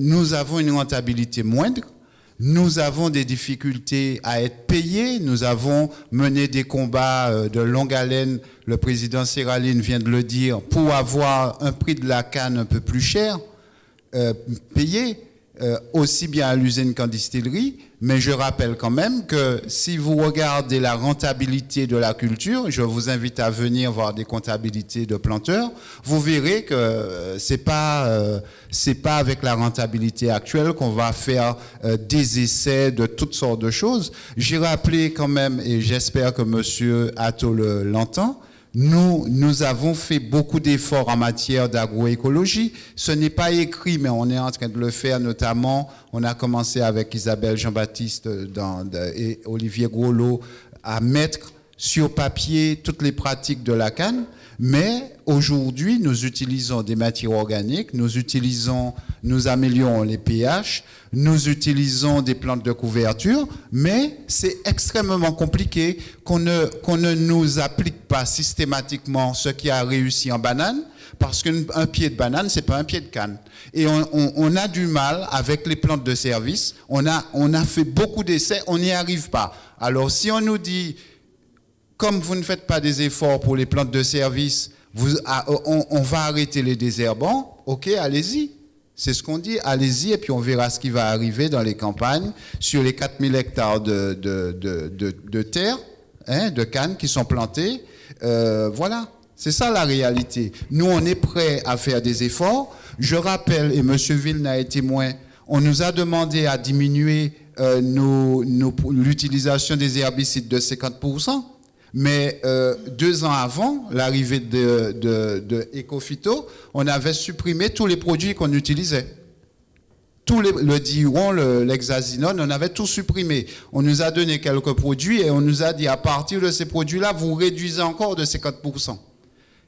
Nous avons une rentabilité moindre, nous avons des difficultés à être payés, nous avons mené des combats de longue haleine, le président Serraline vient de le dire, pour avoir un prix de la canne un peu plus cher, payé, aussi bien à l'usine qu'en distillerie, mais je rappelle quand même que si vous regardez la rentabilité de la culture, je vous invite à venir voir des comptabilités de planteurs, vous verrez que c'est pas avec la rentabilité actuelle qu'on va faire des essais de toutes sortes de choses. J'ai rappelé quand même, et j'espère que monsieur Atto l'entend, nous avons fait beaucoup d'efforts en matière d'agroécologie. Ce n'est pas écrit, mais on est en train de le faire, notamment, on a commencé avec Isabelle Jean-Baptiste et Olivier Groslot à mettre sur papier toutes les pratiques de la canne. Mais aujourd'hui, nous utilisons des matières organiques, nous améliorons les pH, nous utilisons des plantes de couverture, mais c'est extrêmement compliqué qu'on ne nous applique pas systématiquement ce qui a réussi en banane, parce qu'un pied de banane, c'est pas un pied de canne. Et on a du mal avec les plantes de service, on a fait beaucoup d'essais, on n'y arrive pas. Alors si on nous dit, comme vous ne faites pas des efforts pour les plantes de service, on va arrêter les désherbants, ok, allez-y. C'est ce qu'on dit, allez-y, et puis on verra ce qui va arriver dans les campagnes, sur les 4000 hectares de terre, de cannes qui sont plantées. Voilà, c'est ça la réalité. Nous, on est prêts à faire des efforts. Je rappelle, et M. Villeneuve est témoin, on nous a demandé à diminuer l'utilisation des herbicides de 50%. Mais 2 ans avant l'arrivée de Ecophyto, on avait supprimé tous les produits qu'on utilisait. Le diuron, l'hexazinone, on avait tout supprimé. On nous a donné quelques produits et on nous a dit à partir de ces produits-là, vous réduisez encore de 50%.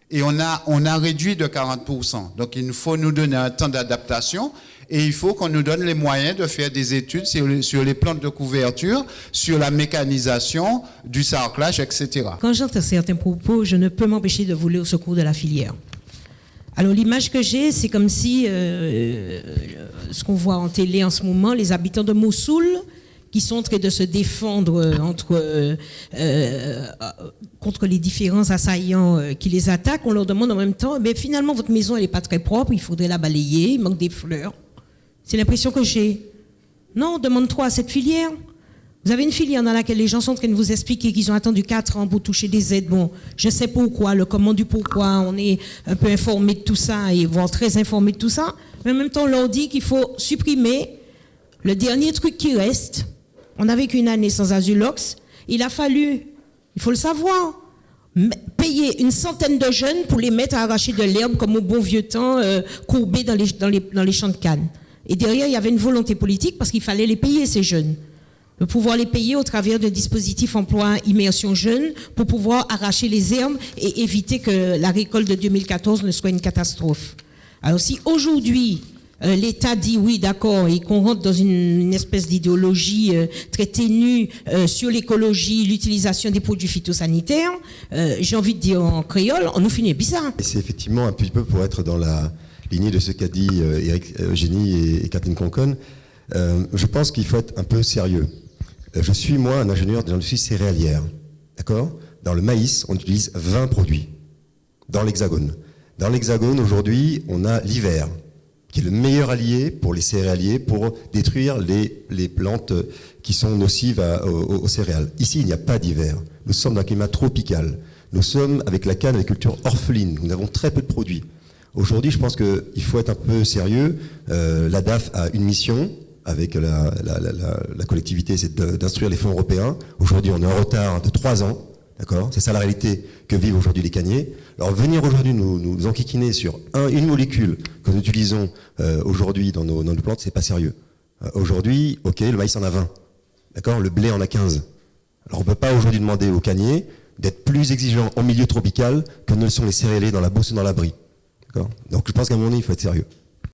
Et on a réduit de 40%. Donc il faut nous donner un temps d'adaptation. Et il faut qu'on nous donne les moyens de faire des études sur les plantes de couverture, sur la mécanisation, du sarclage, etc. Quand j'entends certains propos, je ne peux m'empêcher de voler au secours de la filière. Alors l'image que j'ai, c'est comme si, ce qu'on voit en télé en ce moment, les habitants de Mossoul, qui sont en train de se défendre contre les différents assaillants qui les attaquent, on leur demande en même temps, mais finalement votre maison elle n'est pas très propre, il faudrait la balayer, il manque des fleurs. C'est l'impression que j'ai. Non, demande-toi à cette filière. Vous avez une filière dans laquelle les gens sont en train de vous expliquer qu'ils ont attendu 4 ans pour toucher des aides. Bon, je sais pourquoi, le comment du pourquoi, on est un peu informé de tout ça, et voire très informé de tout ça, mais en même temps on leur dit qu'il faut supprimer le dernier truc qui reste. On n'a vécu une année sans Azulox, il a fallu, il faut le savoir, payer une centaine de jeunes pour les mettre à arracher de l'herbe comme au bon vieux temps, courbés dans les champs de canne. Et derrière, il y avait une volonté politique parce qu'il fallait les payer, ces jeunes. De pouvoir les payer au travers d'un dispositif emploi immersion jeune pour pouvoir arracher les herbes et éviter que la récolte de 2014 ne soit une catastrophe. Alors si aujourd'hui, l'État dit oui, d'accord, et qu'on rentre dans une espèce d'idéologie très ténue sur l'écologie, l'utilisation des produits phytosanitaires, j'ai envie de dire en créole, on nous finit bizarre. C'est effectivement un petit peu pour être dans la lignée de ce qu'a dit Eugénie et Catherine Conconne. Je pense qu'il faut être un peu sérieux. Je suis, moi, un ingénieur de l'industrie céréalière. D'accord ? Dans le maïs, on utilise 20 produits. Dans l'Hexagone. Dans l'Hexagone, aujourd'hui, on a l'hiver, qui est le meilleur allié pour les céréaliers pour détruire les plantes qui sont nocives aux céréales. Ici, il n'y a pas d'hiver. Nous sommes dans un climat tropical. Nous sommes avec la canne, agriculture orpheline. Nous avons très peu de produits. Aujourd'hui, je pense qu'il faut être un peu sérieux. La DAF a une mission avec la collectivité, c'est d'instruire les fonds européens. Aujourd'hui, on est en retard de 3 ans. D'accord ? C'est ça la réalité que vivent aujourd'hui les canniers. Alors venir aujourd'hui nous enquiquiner sur une molécule que nous utilisons aujourd'hui dans nos plantes, c'est pas sérieux. Aujourd'hui, ok, le maïs en a 20. D'accord ? Le blé en a 15. Alors on peut pas aujourd'hui demander aux canniers d'être plus exigeants en milieu tropical que ne le sont les céréaliers dans la bourse ou dans l'abri. D'accord ? Donc je pense qu'à un moment donné, il faut être sérieux.